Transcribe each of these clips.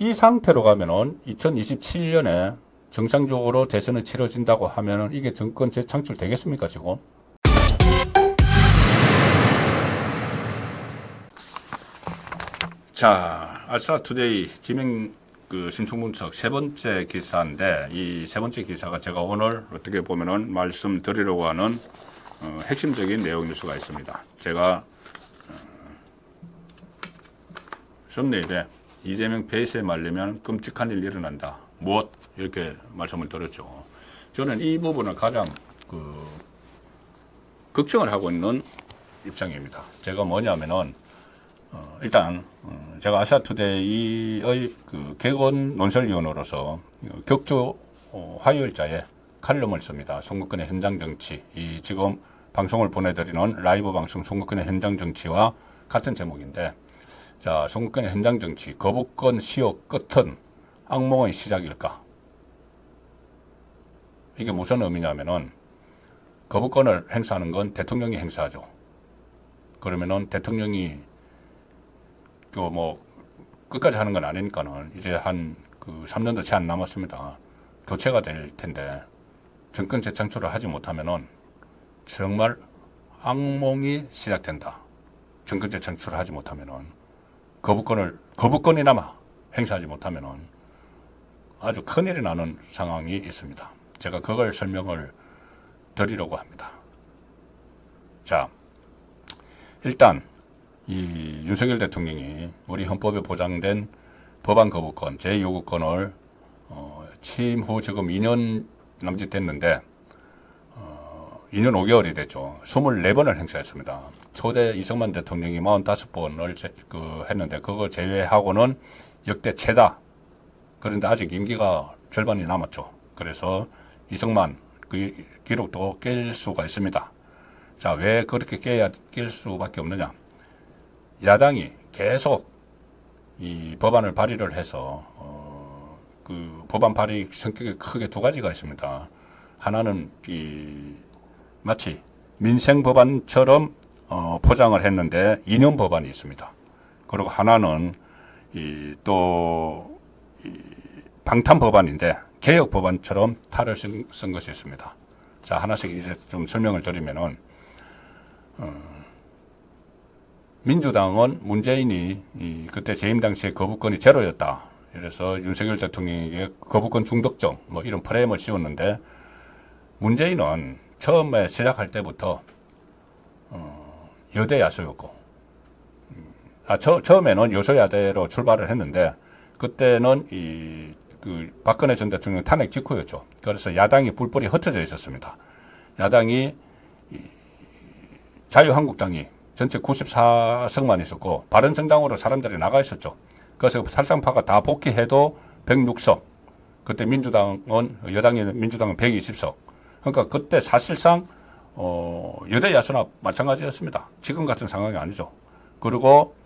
이 상태로 가면은 2027년에 정상적으로 대선이 치러진다고 하면은 이게 정권 재창출 되겠습니까, 지금? 자, 알스라투데이 지명 심층 분석 세 번째 기사인데, 이 세 번째 기사가 제가 오늘 어떻게 보면은 말씀드리려고 하는 핵심적인 내용 뉴스가 있습니다. 제가 썸네일에 이재명 페이스에 말리면 끔찍한 일 일어난다. 무엇? 이렇게 말씀을 드렸죠. 저는 이 부분을 가장 걱정을 하고 있는 입장입니다. 제가 뭐냐면은 일단 제가 아시아투데이의 개건 논설위원으로서 격주 화요일자에 칼럼을 씁니다. 송국근의 현장 정치. 이 지금 방송을 보내드리는 라이브 방송 송국근의 현장 정치와 같은 제목인데, 자, 송국근의 현장 정치, 거부권 시효 끝은 악몽의 시작일까? 이게 무슨 의미냐면은 거부권을 행사하는 건 대통령이 행사하죠. 그러면은 대통령이 끝까지 하는 건 아니니까는 이제 한 3년도 채 안 남았습니다. 교체가 될 텐데 정권 재창출을 하지 못하면은 정말 악몽이 시작된다. 정권 재창출을 하지 못하면은 거부권이나마 행사하지 못하면은 아주 큰일이 나는 상황이 있습니다. 제가 그걸 설명을 드리려고 합니다. 자, 일단 이 윤석열 대통령이 우리 헌법에 보장된 법안 거부권, 제2요구권을 취임 후 지금 2년 남짓 됐는데 2년 5개월이 됐죠. 24번을 행사했습니다. 초대 이승만 대통령이 45번을 했는데 그거 제외하고는 역대 최다. 그런데 아직 임기가 절반이 남았죠. 그래서 이승만 그 기록도 깰 수가 있습니다. 자, 왜 그렇게 깰 수밖에 없느냐? 야당이 계속 이 법안을 발의를 해서 법안 발의 성격이 크게 두 가지가 있습니다. 하나는 마치 민생 법안처럼 포장을 했는데 이념 법안이 있습니다. 그리고 하나는 방탄 법안인데 개혁 법안처럼 탈을 쓴 것이 있습니다. 자, 하나씩 이제 좀 설명을 드리면은 민주당은 문재인이 그때 재임 당시에 거부권이 제로였다. 그래서 윤석열 대통령에게 거부권 중독적 이런 프레임을 씌웠는데, 문재인은 처음에 시작할 때부터 여대 야수였고, 처음에는 여소야대로 출발을 했는데 그때는 박근혜 전 대통령 탄핵 직후였죠. 그래서 야당이 뿔뿔이 흩어져 있었습니다. 야당이 자유한국당이 전체 94석만 있었고 바른정당으로 사람들이 나가 있었죠. 그래서 탈당파가 다 복귀해도 106석. 그때 민주당은 120석. 그러니까 그때 사실상 여대 야수나 마찬가지였습니다. 지금 같은 상황이 아니죠. 그리고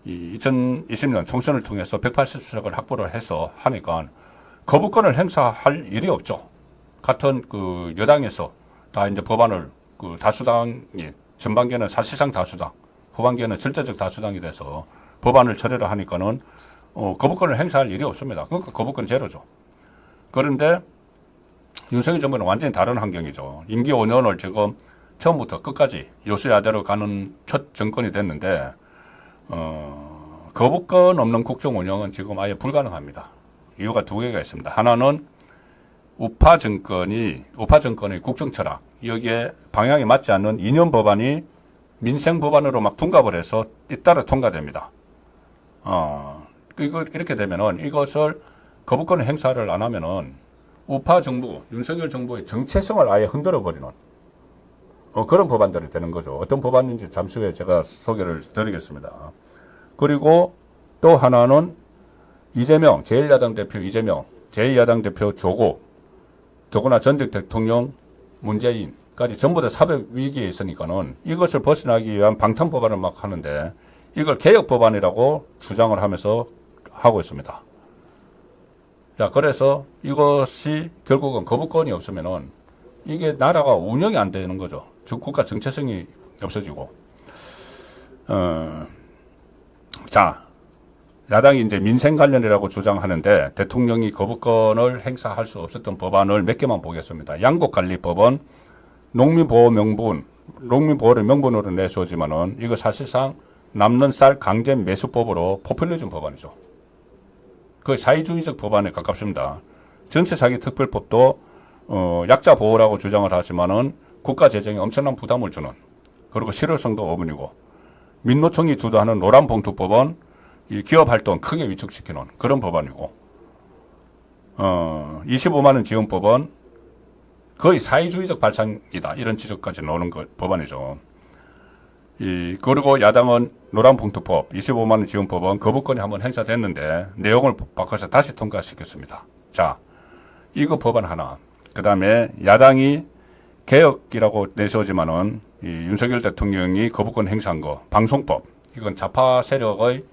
2020년 총선을 통해서 180석을 확보를 해서 하니까 거부권을 행사할 일이 없죠. 같은 여당에서 다 이제 법안을 다수당이 전반기에는 사실상 다수당, 후반기에는 절대적 다수당이 돼서 법안을 처리를 하니까는 거부권을 행사할 일이 없습니다. 그러니까 거부권 제로죠. 그런데 윤석열 정부는 완전히 다른 환경이죠. 임기 5년을 지금 처음부터 끝까지 여수야대로 가는 첫 정권이 됐는데 거부권 없는 국정 운영은 지금 아예 불가능합니다. 이유가 두 개가 있습니다. 하나는 우파 정권의 국정 철학, 여기에 방향이 맞지 않는 이념 법안이 민생 법안으로 막 둔갑을 해서 잇따라 통과됩니다. 이렇게 되면은 이것을 거부권 행사를 안 하면은 우파 정부, 윤석열 정부의 정체성을 아예 흔들어 버리는 그런 법안들이 되는 거죠. 어떤 법안인지 잠시 후에 제가 소개를 드리겠습니다. 그리고 또 하나는 이재명, 제1야당 대표 이재명, 제2야당 대표 조고나 전직 대통령 문재인까지 전부 다 사법 위기에 있으니까는 이것을 벗어나기 위한 방탄 법안을 막 하는데 이걸 개혁 법안이라고 주장을 하면서 하고 있습니다. 자, 그래서 이것이 결국은 거부권이 없으면은 이게 나라가 운영이 안 되는 거죠. 즉 국가 정체성이 없어지고. 자, 야당이 이제 민생 관련이라고 주장하는데 대통령이 거부권을 행사할 수 없었던 법안을 몇 개만 보겠습니다. 양곡관리법은 농민보호를 명분으로 내세우지만은 이거 사실상 남는 쌀 강제 매수법으로 포퓰리즘 법안이죠. 그 사회주의적 법안에 가깝습니다. 전체사기특별법도 약자 보호라고 주장을 하지만은 국가 재정에 엄청난 부담을 주는, 그리고 실효성도 어문이고, 민노총이 주도하는 노란봉투법은 이 기업 활동 크게 위축시키는 그런 법안이고, 25만원 지원법은 거의 사회주의적 발상이다, 이런 지적까지 나오는 법안이죠. 그리고 야당은 노란봉투법, 25만원 지원법은 거부권이 한번 행사됐는데 내용을 바꿔서 다시 통과시켰습니다. 자, 이거 법안 하나. 그 다음에 야당이 개혁이라고 내세우지만은 윤석열 대통령이 거부권 행사한 거, 방송법. 이건 좌파 세력의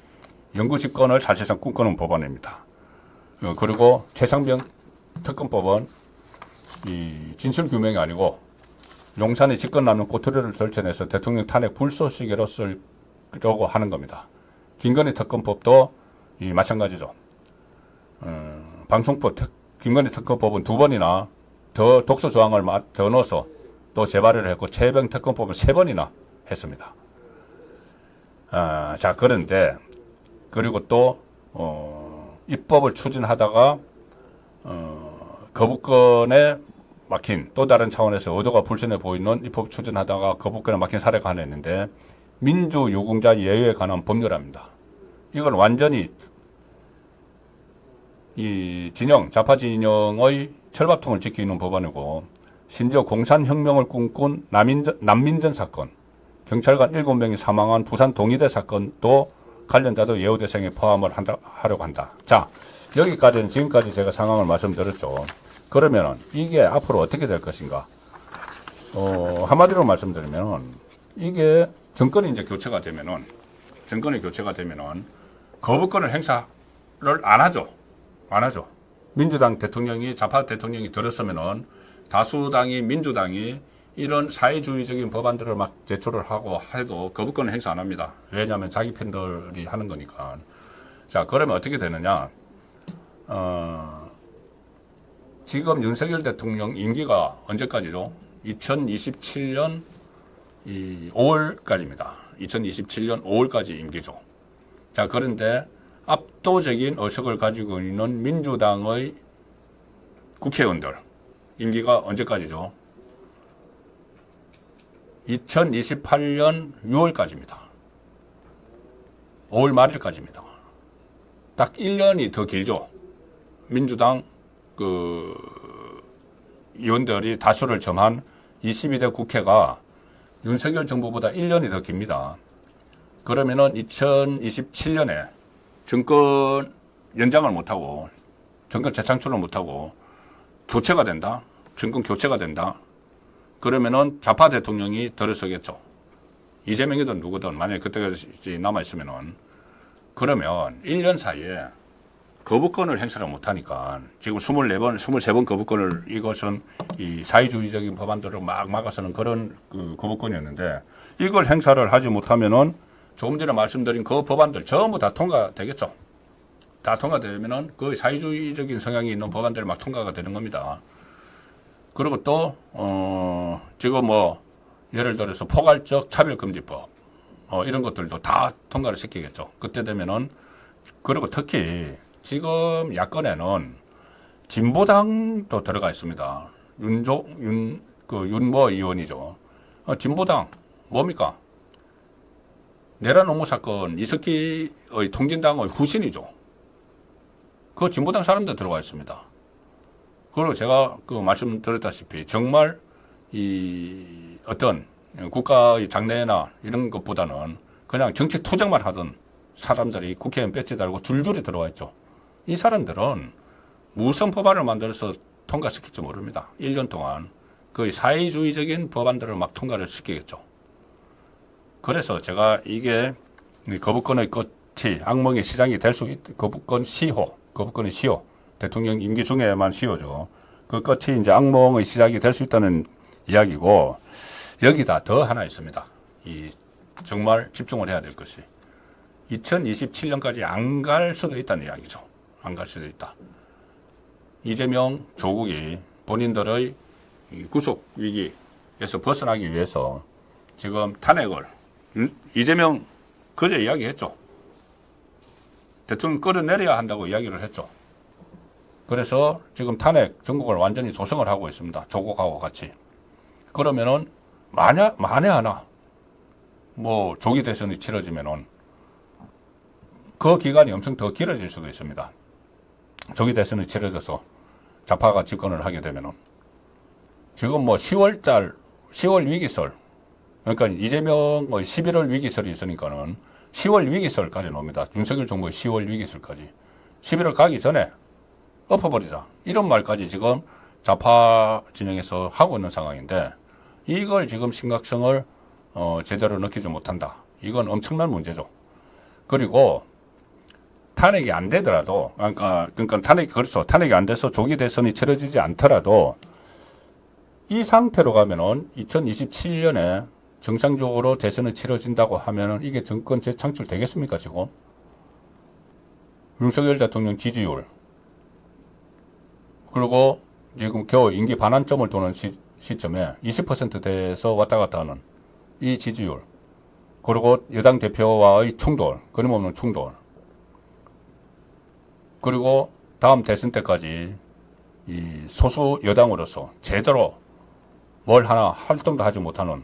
영구 집권을 사실상 꿈꾸는 법안입니다. 그리고 최상병 특검법은 진실 규명이 아니고 용산에 집권 남는 꼬투리를 절쳐내서 대통령 탄핵 불쏘시개로 쓰려고 하는 겁니다. 김건희 특검법도 마찬가지죠. 방송법, 김건희 특검법은 2번이나 더 독소 조항을 더 넣어서 또 재발을 했고, 최병 특검법은 3번이나 했습니다. 자, 그런데 그리고 또 입법을 추진하다가 거부권에 막힌, 또 다른 차원에서 의도가 불순해 보이는 입법 추진하다가 거부권에 막힌 사례가 하나 있는데, 민주유공자 예외에 관한 법률입니다. 이건 완전히 이 진영, 좌파 진영의 철밥통을 지키는 법안이고, 심지어 공산혁명을 꿈꾼 난민전 사건, 경찰관 7명이 사망한 부산 동의대 사건도 관련자도 예우 대상에 포함을 하려고 한다. 자, 여기까지는 지금까지 제가 상황을 말씀드렸죠. 그러면 이게 앞으로 어떻게 될 것인가? 한마디로 말씀드리면, 이게 정권이 이제 교체가 되면은, 거부권을 행사를 안 하죠. 민주당 대통령이, 좌파 대통령이 들었으면은 다수당이, 민주당이 이런 사회주의적인 법안들을 막 제출을 하고 해도 거부권을 행사 안 합니다. 왜냐하면 자기 팬들이 하는 거니까. 자, 그러면 어떻게 되느냐? 지금 윤석열 대통령 임기가 언제까지죠? 2027년 5월까지입니다. 2027년 5월까지 임기죠. 자, 그런데 압도적인 의석을 가지고 있는 민주당의 국회의원들 임기가 언제까지죠? 2028년 6월까지입니다. 5월 말일까지입니다. 딱 1년이 더 길죠. 민주당 의원들이 다수를 점한 22대 국회가 윤석열 정부보다 1년이 더 깁니다. 그러면은 2027년에 정권 연장을 못하고, 정권 재창출을 못하고, 교체가 된다? 정권 교체가 된다? 그러면은 좌파 대통령이 들어서겠죠. 이재명이든 누구든 만약에 그때까지 남아있으면은. 그러면 1년 사이에 거부권을 행사를 못하니까, 지금 23번 거부권을, 이것은 이 사회주의적인 법안들을 막 막아서는 그런 거부권이었는데, 이걸 행사를 하지 못하면은 조금 전에 말씀드린 그 법안들 전부 다 통과되겠죠. 다 통과되면은 그 사회주의적인 성향이 있는 법안들이 막 통과가 되는 겁니다. 그리고 또, 지금 예를 들어서 포괄적 차별금지법, 이런 것들도 다 통과를 시키겠죠. 그때 되면은, 그리고 특히 지금 야권에는 진보당도 들어가 있습니다. 윤모 의원이죠. 진보당, 뭡니까? 내란 옹호 사건, 이석기의 통진당의 후신이죠. 그 진보당 사람들 들어가 있습니다. 그리고 제가 말씀드렸다시피 정말 어떤 국가의 장래나 이런 것보다는 그냥 정치 투쟁만 하던 사람들이 국회의원 배지 달고 줄줄이 들어와 있죠. 이 사람들은 무슨 법안을 만들어서 통과시킬지 모릅니다. 1년 동안 그 사회주의적인 법안들을 막 통과를 시키겠죠. 그래서 제가 이게 거부권의 끝이 악몽의 시작이 될 수 거부권의 시효. 대통령 임기 중에만 시효죠. 그 끝이 이제 악몽의 시작이 될 수 있다는 이야기고, 여기다 더 하나 있습니다. 정말 집중을 해야 될 것이. 2027년까지 안 갈 수도 있다는 이야기죠. 안 갈 수도 있다. 이재명 조국이 본인들의 구속 위기에서 벗어나기 위해서 지금 탄핵을 이재명 그제 이야기했죠. 대통령 끌어내려야 한다고 이야기를 했죠. 그래서 지금 탄핵 전국을 완전히 조성을 하고 있습니다. 조국하고 같이. 그러면은 만에 하나 뭐 조기 대선이 치러지면은 그 기간이 엄청 더 길어질 수도 있습니다. 조기 대선이 치러져서 좌파가 집권을 하게 되면은 지금 뭐 10월 위기설, 그러니까 이재명의 11월 위기설이 있으니까는 10월 위기설까지 나옵니다. 윤석열 정부의 10월 위기설까지. 11월 가기 전에 엎어버리자. 이런 말까지 지금 좌파 진영에서 하고 있는 상황인데 이걸 지금 심각성을 제대로 느끼지 못한다. 이건 엄청난 문제죠. 그리고 탄핵이 안 되더라도, 그러니까 탄핵이 안 돼서 조기 대선이 치러지지 않더라도 이 상태로 가면은 2027년에 정상적으로 대선이 치러진다고 하면은 이게 정권 재창출 되겠습니까, 지금? 윤석열 대통령 지지율. 그리고 지금 겨우 임기 반환점을 도는 시점에 20%대에서 왔다 갔다 하는 이 지지율. 그리고 여당 대표와의 충돌, 끊임없는 충돌. 그리고 다음 대선 때까지 이 소수 여당으로서 제대로 뭘 하나 활동도 하지 못하는,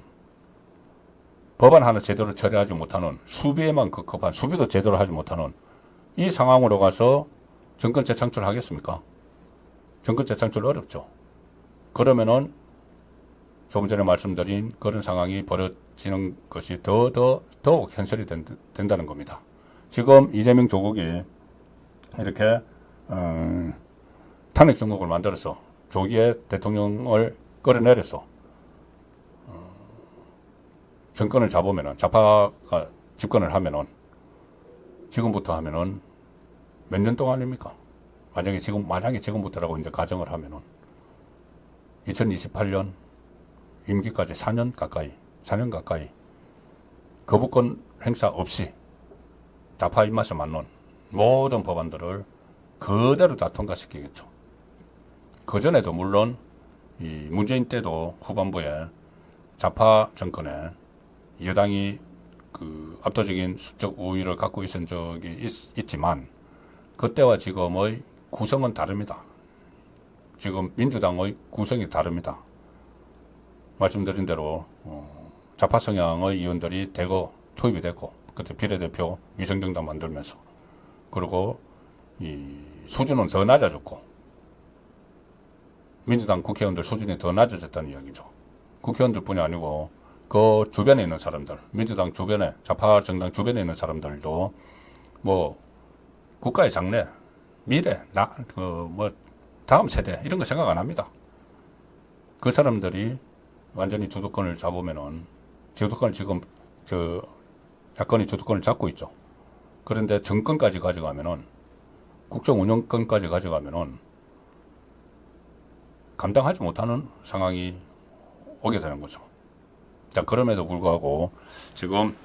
법안 하나 제대로 처리하지 못하는, 수비에만 급급한, 수비도 제대로 하지 못하는 이 상황으로 가서 정권 재창출 하겠습니까? 정권 재창출 어렵죠. 그러면은 조금 전에 말씀드린 그런 상황이 벌어지는 것이 더욱 현실이 된다는 겁니다. 지금 이재명 조국이 이렇게 탄핵 정국을 만들어서 조기에 대통령을 끌어내려서 정권을 잡으면은, 좌파가 집권을 하면은, 지금부터 하면은 몇 년 동안입니까? 만약에 지금부터라고 이제 가정을 하면은 2028년 임기까지 4년 가까이 거부권 행사 없이 좌파 입맛에 맞는 모든 법안들을 그대로 다 통과시키겠죠. 그전에도 물론 이 문재인 때도 후반부에 좌파 정권에 여당이 그 압도적인 수적 우위를 갖고 있은 적이 있지만 그때와 지금의 구성은 다릅니다. 지금 민주당의 구성이 다릅니다. 말씀드린 대로 좌파 성향의 의원들이 대거 투입이 됐고 그때 비례대표 위성정당 만들면서 그리고 이 수준은 더 낮아졌고 민주당 국회의원들 수준이 더 낮아졌다는 이야기죠. 국회의원들뿐이 아니고 그 주변에 있는 사람들, 민주당 주변에, 좌파 정당 주변에 있는 사람들도 뭐 국가의 장래, 미래, 다음 세대 이런 거 생각 안 합니다. 그 사람들이 완전히 주도권을 잡으면은 주도권을 지금 야권이 주도권을 잡고 있죠. 그런데 정권까지 가져가면은 국정 운영권까지 가져가면은 감당하지 못하는 상황이 오게 되는 거죠. 자, 그럼에도 불구하고 지금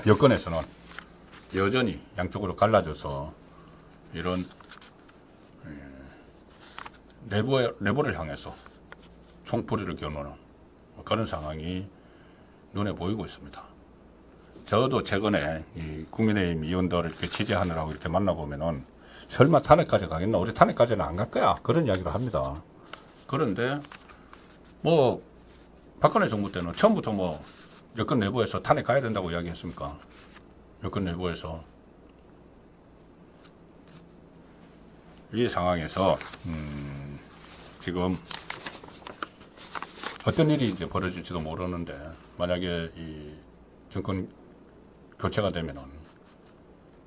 여권에서는 여전히 양쪽으로 갈라져서 이런 내부를 향해서 총뿌리를 겨누는 그런 상황이 눈에 보이고 있습니다. 저도 최근에 이 국민의힘 의원들을 이렇게 취재하느라고 이렇게 만나보면은 설마 탄핵까지 가겠나? 우리 탄핵까지는 안 갈 거야. 그런 이야기를 합니다. 그런데 뭐 박근혜 정부 때는 처음부터 뭐 여권 내부에서 탄핵 가야 된다고 이야기했습니까? 여권 내부에서 이 상황에서 지금 어떤 일이 이제 벌어질지도 모르는데 만약에 이 정권 교체가 되면은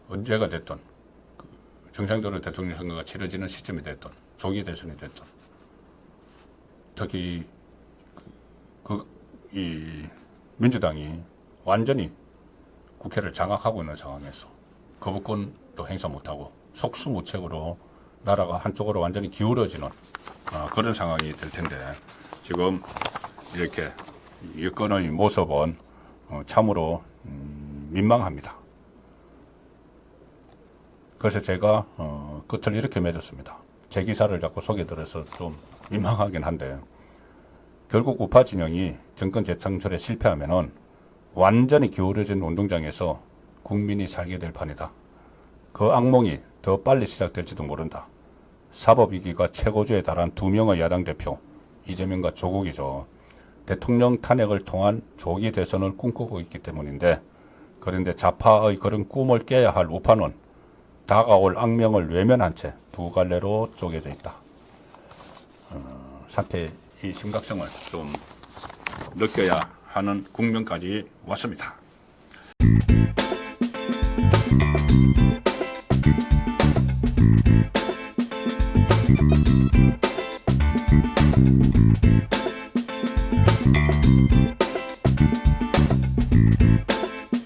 언제가 됐든 정상적으로 대통령 선거가 치러지는 시점이 됐든 조기 대선이 됐든 특히 이 민주당이 완전히 국회를 장악하고 있는 상황에서 거부권도 행사 못하고 속수무책으로 나라가 한쪽으로 완전히 기울어지는 그런 상황이 될 텐데 지금 이렇게 여권의 모습은 참으로 민망합니다. 그래서 제가 끝을 이렇게 맺었습니다. 제 기사를 자꾸 소개드려서 좀 민망하긴 한데, 결국 우파 진영이 정권 재창출에 실패하면은 완전히 기울어진 운동장에서 국민이 살게 될 판이다. 그 악몽이 더 빨리 시작될지도 모른다. 사법위기가 최고조에 달한 2명의 야당 대표, 이재명과 조국이죠. 대통령 탄핵을 통한 조기 대선을 꿈꾸고 있기 때문인데, 그런데 좌파의 그런 꿈을 깨야 할 우파는 다가올 악명을 외면한 채 두 갈래로 쪼개져 있다. 사태의 심각성을 좀 느껴야 하는 국면까지 왔습니다.